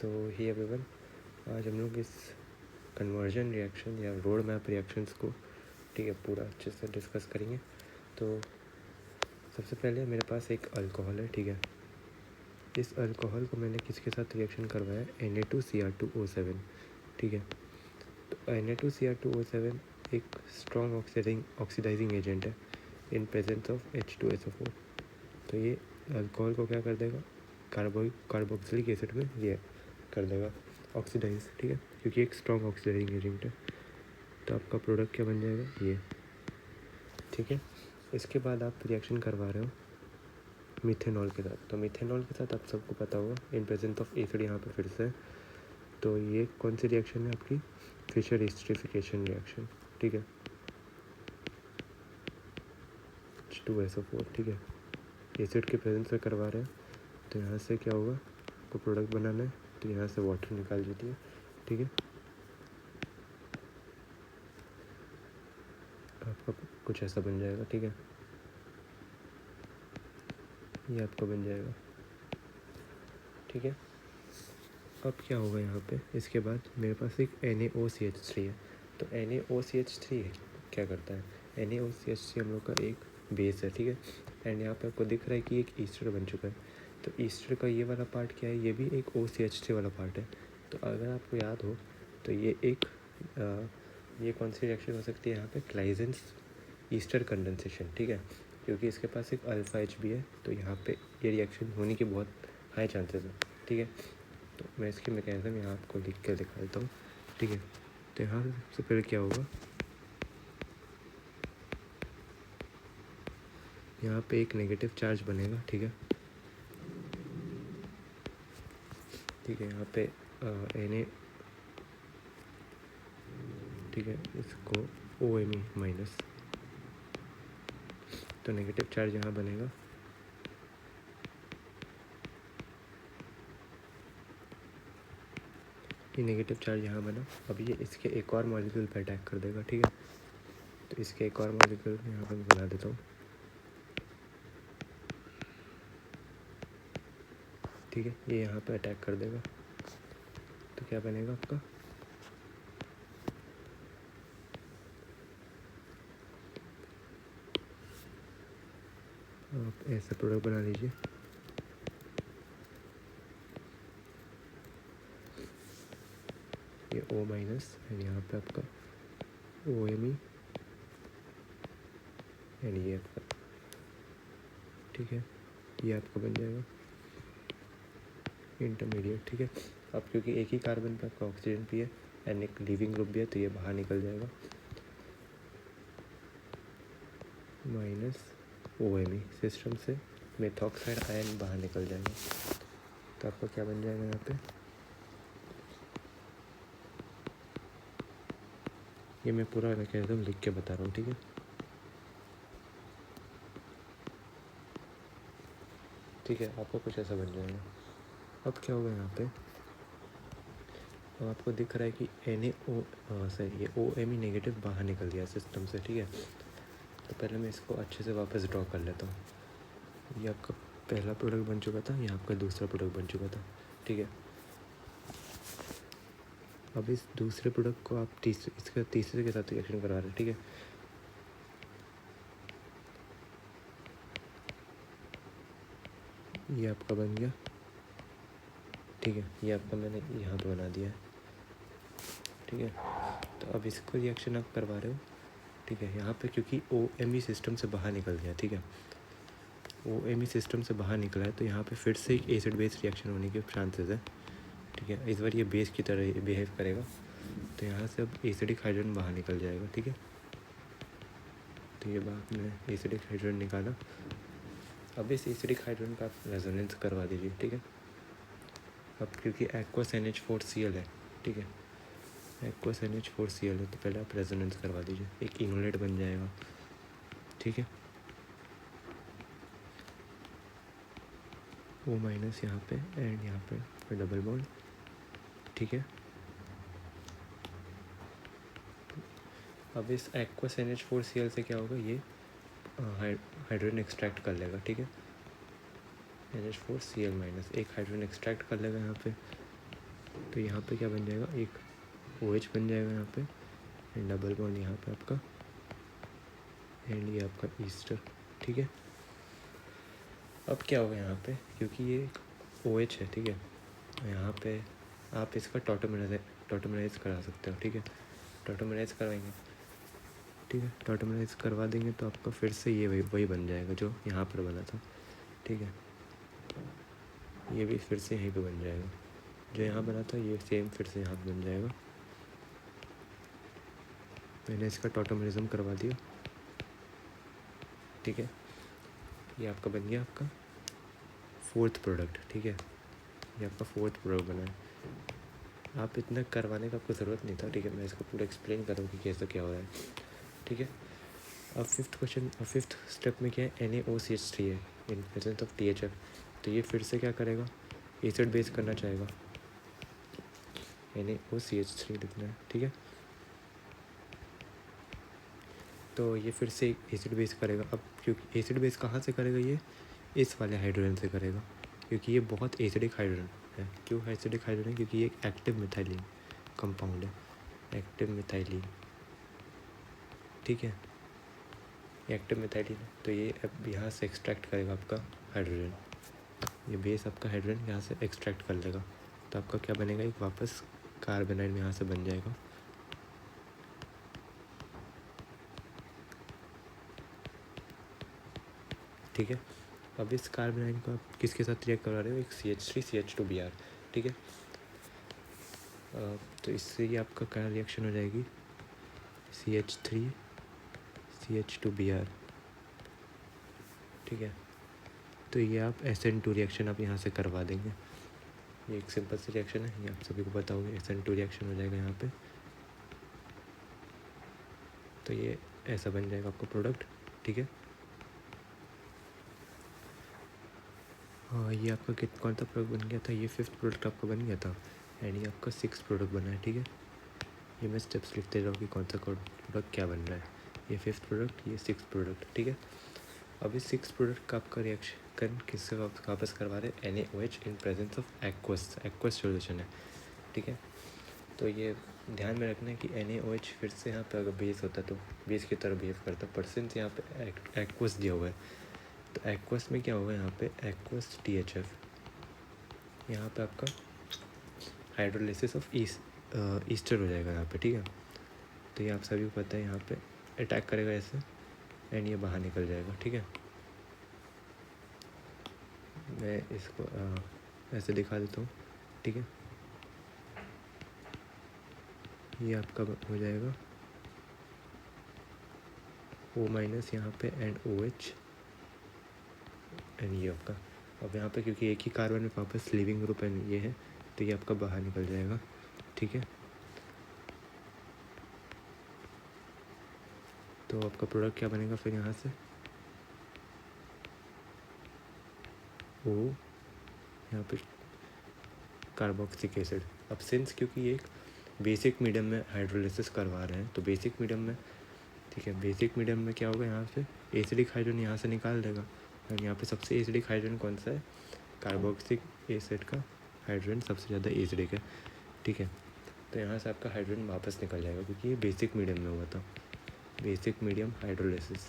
सो ही everyone, आज हम लोग इस कन्वर्जन रिएक्शन या रोड मैप रिएक्शंस को ठीक है पूरा अच्छे से डिस्कस करेंगे। तो सबसे पहले मेरे पास एक अल्कोहल है, ठीक है। इस अल्कोहल को मैंने किसके साथ रिएक्शन करवाया, Na2Cr2O7, ठीक है। तो Na2Cr2O7 एक स्ट्रॉन्ग ऑक्सीडाइजिंग एजेंट है इन प्रेजेंस ऑफ H2SO4। तो ये अल्कोहल को क्या कर देगा, कार्बोक्सिलिक एसिड में रिएक्ट कर देगा, ऑक्सीडाइज, ठीक है, क्योंकि एक स्ट्रॉन्ग ऑक्सीडाइजिंग एजेंट है। तो आपका प्रोडक्ट क्या बन जाएगा, ये, ठीक है। इसके बाद आप रिएक्शन करवा रहे हो मिथेनॉल के साथ। तो मिथेनॉल के साथ आप सबको पता होगा इन प्रेजेंस ऑफ एसिड यहाँ पे फिर से। तो ये कौन सी रिएक्शन है आपकी, फिशर एस्टरिफिकेशन रिएक्शन, ठीक है, H2SO4, ठीक है। एसिड के प्रेजेंस में करवा रहे हैं, तो यहाँ से क्या होगा, आपको प्रोडक्ट बनाना है, तो यहाँ से वाटर निकाल देती है, ठीक है। आपका कुछ ऐसा बन जाएगा, ठीक है, ये आपका बन जाएगा, ठीक है। अब क्या होगा यहाँ पे, इसके बाद मेरे पास एक NaOCH3 है। तो NaOCH3 क्या करता है, NaOCH3 हम लोग का एक बेस है, ठीक है। एंड यहाँ पे आपको दिख रहा है कि एक ईस्टर बन चुका है। तो ईस्टर का ये वाला पार्ट क्या है, ये भी एक OCH3 वाला पार्ट है। तो अगर आपको याद हो तो ये एक ये कौन सी रिएक्शन हो सकती है यहाँ पे, क्लाइजेंस ईस्टर कंडेंसेशन, ठीक है, क्योंकि इसके पास एक अल्फा H भी है। तो यहाँ पे ये रिएक्शन होने की बहुत हाई चांसेस है, ठीक है। तो मैं इसकी मैकेनिज्म यहाँ आपको लिख के दिखा देता हूँ, ठीक है। तो यहाँ सबसे पहले क्या होगा, यहाँ पे एक नेगेटिव चार्ज बनेगा, ठीक है, ठीक है। यहाँ पे Na, ठीक है, इसको OMe माइनस, तो नेगेटिव चार्ज यहाँ बनेगा। ये नेगेटिव चार्ज यहाँ बना। अब ये इसके एक और मॉलिक्यूल पे अटैक कर देगा, ठीक है। तो इसके एक और मॉलिक्यूल यहाँ पर बना देता हूँ, ठीक है। ये यहाँ पे अटैक कर देगा, तो क्या बनेगा आपका, आप ऐसा प्रोडक्ट बना लीजिए, ये O माइनस एंड यहाँ पे आपका OMe एंड ये आपका, ठीक है, ये आपका बन जाएगा इंटरमीडिएट, ठीक है। अब क्योंकि एक ही कार्बन पे आपका ऑक्सीजन भी है एंड एक लीविंग ग्रुप भी है, तो ये बाहर निकल जाएगा, माइनस OMe, सिस्टम से मेथॉक्साइड आयन बाहर निकल जाएगा। तो आपका क्या बन जाएगा यहाँ पे, ये मैं पूरा मैकेनिज्म लिख के बता रहा हूँ, ठीक है। ठीक है, आपको कुछ ऐसा बन जाएगा। अब क्या होगा यहाँ पे, अब आपको दिख रहा है कि ये OMe नेगेटिव बाहर निकल गया सिस्टम से, ठीक है। तो पहले मैं इसको अच्छे से वापस ड्रॉ कर लेता हूँ। ये आपका पहला प्रोडक्ट बन चुका था, ये आपका दूसरा प्रोडक्ट बन चुका था, ठीक है। अब इस दूसरे प्रोडक्ट को आप इसके तीसरे के साथ रिएक्शन करा रहे हैं, ठीक है। ये आपका बन गया, ठीक है, ये आपका मैंने यहाँ पे बना दिया है, ठीक है। तो अब इसको रिएक्शन आप करवा रहे हो, ठीक है। यहाँ पे क्योंकि OMe सिस्टम से बाहर निकल गया, ठीक है, OMe सिस्टम से बाहर निकला है, तो यहाँ पे फिर से एक एसिड बेस रिएक्शन होने के चांसेस है, ठीक है। इस बार ये बेस की तरह बिहेव करेगा, तो यहाँ से अब एसिडिक हाइड्रोजन बाहर निकल जाएगा, ठीक है। तो ये बात मैंने एसिडिक हाइड्रोजन निकाला। अब इस एसिडिक हाइड्रोजन का आप रेजोनेंस करवा दीजिए, ठीक है। अब क्योंकि एक्वस NH4Cl है, ठीक है, एक्वस NH4Cl है, तो पहले आप रेजोनेंस करवा दीजिए, एक इनोलेट बन जाएगा, ठीक है। O माइनस यहाँ पे एंड यहाँ पे डबल बॉन्ड, ठीक है। अब इस एक्वस NH4Cl से क्या होगा, ये हाइड्रोजन एक्सट्रैक्ट कर लेगा, ठीक है। NH4Cl माइनस एक हाइड्रोजन एक्सट्रैक्ट कर लेगा यहाँ पे, तो यहाँ पे क्या बन जाएगा, एक OH बन जाएगा यहाँ पे, एंड डबल बॉन्ड यहाँ पे आपका, एंड ये आपका ईस्टर, ठीक है। अब क्या होगा यहाँ पे, क्योंकि ये एक OH है, ठीक है, यहाँ पे आप इसका टॉटोमराइज करा सकते हो, ठीक है। टॉटोमराइज करवाएंगे, ठीक है, टॉटोमराइज करवा देंगे तो आपका फिर से ये वही बन जाएगा जो यहाँ पर बना था, ठीक है। ये भी फिर से यहीं पे बन जाएगा, जो यहाँ बना था ये सेम फिर से यहाँ पे बन जाएगा। मैंने इसका टॉटोमरिज्म करवा दिया, ठीक है। ये आपका बन गया आपका 4th प्रोडक्ट, ठीक है। ये आपका 4th प्रोडक्ट बना है। आप इतना करवाने का आपको ज़रूरत नहीं था, ठीक है। मैं इसको पूरा एक्सप्लेन करूँ कि कैसे क्या हो रहा है, ठीक है। अब 5th स्टेप में क्या है, NaOCH3 है इन प्रेजेंस ऑफ THF। तो ये फिर से क्या करेगा, एसिड बेस करना चाहेगा, NaOCH3 लिखना है, ठीक है। तो ये फिर से एसिड बेस करेगा। अब क्योंकि एसिड बेस कहाँ से करेगा, ये इस वाले हाइड्रोजन से करेगा, क्योंकि ये बहुत एसिडिक हाइड्रोजन है। क्यों एसिडिक हाइड्रोजन है, क्योंकि ये एक एक्टिव मिथाइलिन कंपाउंड है, एक्टिव मिथाइलिन, ठीक है। एक्टिव मिथाइलिन है, तो ये अब यहाँ से एक्सट्रैक्ट करेगा आपका हाइड्रोजन, ये बेस आपका हाइड्रोजन यहाँ से एक्सट्रैक्ट कर लेगा। तो आपका क्या बनेगा, एक वापस कार्बोनाइड यहाँ से बन जाएगा, ठीक है। अब इस कार्बोनाइड को आप किसके साथ रिएक्ट करवा रहे हो, एक CH3 CH2Br, ठीक है। तो इससे ही आपका क्या रिएक्शन हो जाएगी, CH3 CH2Br, ठीक है। तो ये आप SN2 रिएक्शन आप यहाँ से करवा देंगे। ये एक सिंपल सी रिएक्शन है, ये आप सभी को पता होगा, SN2 रिएक्शन हो जाएगा यहाँ पे। तो ये ऐसा बन जाएगा आपका प्रोडक्ट, ठीक है। हाँ, ये आपका कौन सा प्रोडक्ट बन गया था, ये 5th प्रोडक्ट आपका बन गया था, एंड ये आपका 6th प्रोडक्ट बना है, ठीक है। ये मैं स्टेप्स लिखते जाऊँ कि कौन सा प्रोडक्ट क्या बन रहा है। ये 5th प्रोडक्ट, ये 6th प्रोडक्ट, ठीक है। अब इस 6th प्रोडक्ट का आपका रिएक्शन किससे वापस करवा रहे हैं, NaOH in presence of aqueous solution है, ठीक है। तो ये ध्यान में रखना है कि NaOH फिर से यहाँ पे अगर बेस होता तो बेस की तरह बिहेव करता, परसेंट यहाँ पे एक्वस दिया हुआ है। तो एक्वस में क्या होगा, यहाँ पे एक्वस THF, यहाँ पे आपका हाइड्रोलिसिस ऑफ ईस्टर हो जाएगा यहाँ पे, ठीक है। तो ये आप सभी को पता है, यहाँ पे अटैक करेगा ऐसे, एंड ये बाहर निकल जाएगा, ठीक है। मैं इसको ऐसे दिखा देता हूँ, ठीक है। ये आपका हो जाएगा O- यहाँ पे एंड OH, एंड ये आपका, अब यहाँ पे क्योंकि एक ही कार्बन में वापस लीविंग ग्रुप एंड ये है, तो ये आपका बाहर निकल जाएगा, ठीक है। तो आपका प्रोडक्ट क्या बनेगा फिर यहाँ से, O यहाँ पे कार्बोक्सिलिक एसिड। अब सिंस क्योंकि ये एक बेसिक मीडियम में हाइड्रोलिसिस करवा रहे हैं, तो बेसिक मीडियम में, ठीक है, बेसिक मीडियम में क्या होगा, यहाँ से एसिडिक हाइड्रोजन यहाँ से निकाल देगा, और यहाँ पे सबसे एसिडिक हाइड्रोजन कौन सा है, कार्बोक्सिलिक एसिड का हाइड्रोजन सबसे ज़्यादा एसिडिक है, ठीक है। तो यहाँ से आपका हाइड्रोजन वापस निकल जाएगा, क्योंकि ये बेसिक मीडियम में हुआ था, बेसिक मीडियम हाइड्रोलिसिस,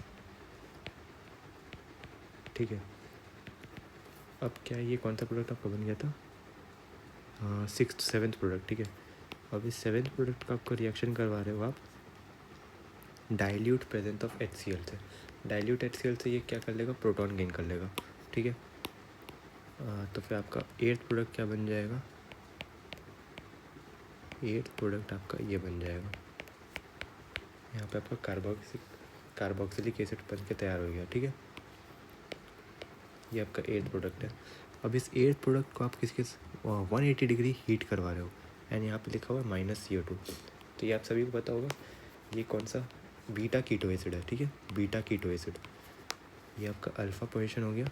ठीक है। अब क्या ये कौन सा प्रोडक्ट आपका बन गया था, 7th प्रोडक्ट, ठीक है। अब इस 7th प्रोडक्ट का आपका रिएक्शन करवा रहे हो आप डाइल्यूट प्रेजेंस ऑफ HCl से। डाइल्यूट HCl से ये क्या कर लेगा, प्रोटॉन गेन कर लेगा, ठीक है। तो फिर आपका 8th प्रोडक्ट क्या बन जाएगा, 8th प्रोडक्ट आपका ये बन जाएगा, यहाँ पे आपका कार्बोक्सिलिक एसिड बन के तैयार हो गया, ठीक है। ये आपका 8th प्रोडक्ट है। अब इस 8th प्रोडक्ट को आप किसके 180 डिग्री हीट करवा रहे हो, एंड यहाँ पे लिखा हुआ है -CO2। तो ये आप सभी को पता होगा, ये कौन सा बीटा कीटो एसिड है, ठीक है, बीटा कीटो एसिड। ये आपका अल्फ़ा पोजीशन हो गया,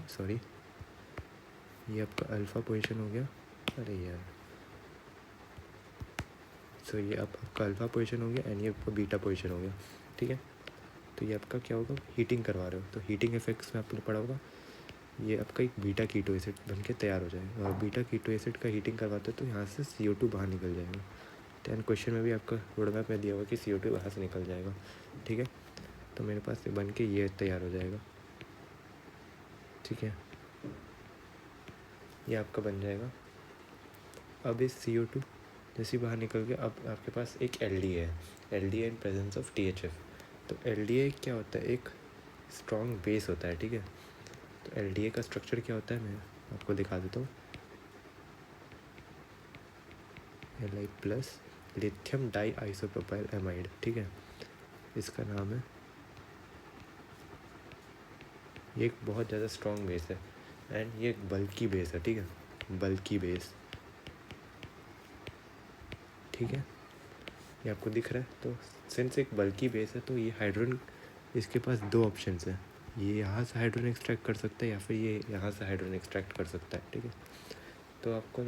सॉरी, ये आपका अल्फ़ा पोजीशन हो गया, अरे यार, सो ये आपका अल्फ़ा पोजीशन हो गया, एंड ये आपका बीटा पोजीशन हो गया, ठीक है। तो ये आपका क्या होगा, हीटिंग करवा रहे हो, तो हीटिंग इफेक्ट्स में आपने पढ़ा होगा ये आपका एक बीटा कीटो एसिड बन के तैयार हो जाएगा। और बीटा कीटो एसिड का हीटिंग करवाते हो तो यहाँ से CO2 बाहर निकल जाएगा। तो एंड क्वेश्चन में भी आपका रोड मैप में दिया हुआ कि CO2 बाहर से निकल जाएगा, ठीक है। तो मेरे पास बन के ये तैयार हो जाएगा, ठीक है। ये आपका बन जाएगा। अब इस CO2 जैसे बाहर निकल गया, अब आपके पास एक LDA है, LDA in presence of THF। तो LDA क्या होता है, एक स्ट्रॉन्ग बेस होता है, ठीक है। तो LDA का स्ट्रक्चर क्या होता है मैं आपको दिखा देता हूँ। Li plus lithium di isopropyl amide, ठीक है, इसका नाम है। ये एक बहुत ज़्यादा स्ट्रॉन्ग बेस है एंड ये एक बल्की बेस है, ठीक है, बल्की बेस, ठीक है। ये आपको दिख रहा है। तो सिंस एक बल्की बेस है तो ये हाइड्रोजन, इसके पास दो ऑप्शंस हैं, ये यहाँ से हाइड्रोजन एक्सट्रैक्ट कर सकता है या फिर ये यहाँ से हाइड्रोजन एक्सट्रैक्ट कर सकता है, ठीक है। तो आपको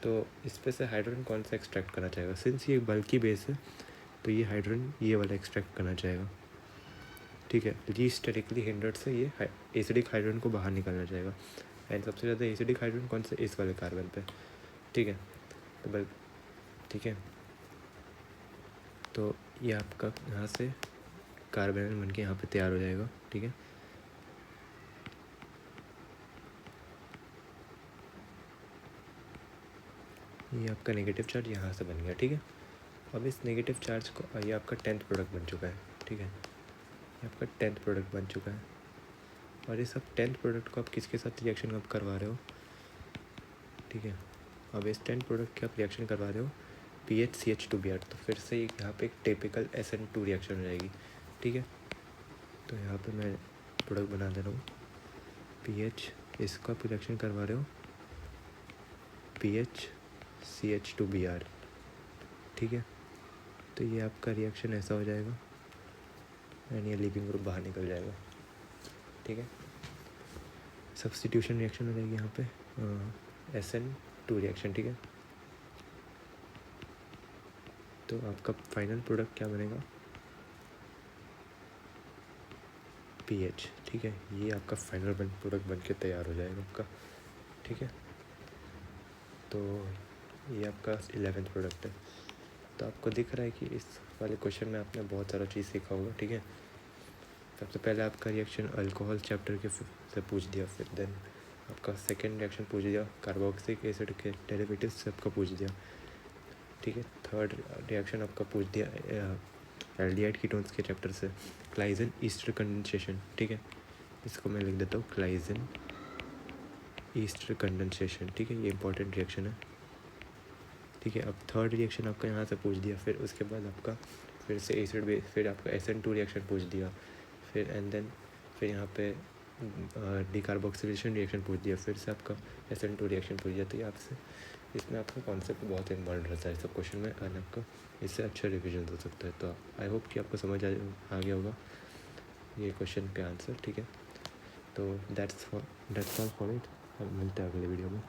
तो इस पे से हाइड्रोजन कौन सा एक्सट्रैक्ट करना चाहेगा। सिंस ये बल्की बेस है तो ये हाइड्रोजन ये वाला एक्सट्रैक्ट करना चाहेगा, ठीक है। लीस्ट स्टैटिकली हिंडर्ड से ये एसिडिक हाइड्रोजन को बाहर निकालना चाहेगा। एंड सबसे ज़्यादा एसिडिक हाइड्रोजन कौन सा, इस वाले कार्बन पे, ठीक है। तो ठीक है, तो ये आपका यहाँ से कार्बन बन के यहाँ पे तैयार हो जाएगा, ठीक है। ये आपका नेगेटिव चार्ज यहाँ से बन गया, ठीक है। अब इस नेगेटिव चार्ज को, ये आपका 10th प्रोडक्ट बन चुका है, ठीक है, ये आपका 10th प्रोडक्ट बन चुका है। और इस सब 10th प्रोडक्ट को आप किसके साथ रिएक्शन आप करवा रहे हो, ठीक है। अब इस 10th प्रोडक्ट के आप रिएक्शन करवा रहे हो PHCH2Br, तो फिर से यहाँ पे एक टिपिकल SN2 रिएक्शन हो जाएगी, ठीक है। तो यहाँ पे मैं प्रोडक्ट बना दे रहा हूँ PH, इसका आप रिएक्शन करवा रहे हो PHCH2Br, ठीक है। तो ये आपका रिएक्शन ऐसा हो जाएगा एंड ये लीविंग ग्रुप बाहर निकल जाएगा, ठीक है। सब्स्टिट्यूशन रिएक्शन हो जाएगी यहाँ पे SN2 रिएक्शन, ठीक है। तो आपका फाइनल प्रोडक्ट क्या बनेगा, PH, ठीक है। ये आपका फाइनल प्रोडक्ट बन के तैयार हो जाएगा आपका, ठीक है। तो ये आपका 11th प्रोडक्ट है। तो आपको दिख रहा है कि इस वाले क्वेश्चन में आपने बहुत सारा चीज़ सीखा होगा, ठीक है। सबसे पहले आपका रिएक्शन अल्कोहल चैप्टर के से पूछ दिया, फिर देन आपका सेकेंड रिएक्शन पूछ दिया कार्बोक्सिलिक एसिड के डेरिवेटिव्स से आपका पूछ दिया, ठीक है। थर्ड रिएक्शन आपका पूछ दिया एल्डिहाइड कीटोन्स के चैप्टर से क्लाइजन ईस्टर कंडेंसेशन, ठीक है। इसको मैं लिख देता हूँ क्लाइजन ईस्टर कंडेंसेशन, ठीक है। ये इंपॉर्टेंट रिएक्शन है, ठीक है। अब थर्ड रिएक्शन आपका यहाँ से पूछ दिया, फिर उसके बाद आपका फिर से एसिड बेस, फिर आपका SN2 रिएक्शन पूछ दिया, फिर एंड देन फिर यहाँ पे डिकार्बोक्सिलेशन रिएक्शन पूछ दिया, फिर से आपका SN2 रिएक्शन पूछ दिया। तो ये आपसे इसमें आपका कॉन्सेप्ट बहुत इंपॉर्टेंट रहता है सब क्वेश्चन में, और आपका इससे अच्छा रिविजन हो सकता है। तो आई होप कि आपको समझ आ गया होगा ये क्वेश्चन के आंसर, ठीक है। तो दैट्स ऑल फॉर इट। मिलते हैं अगले वीडियो में।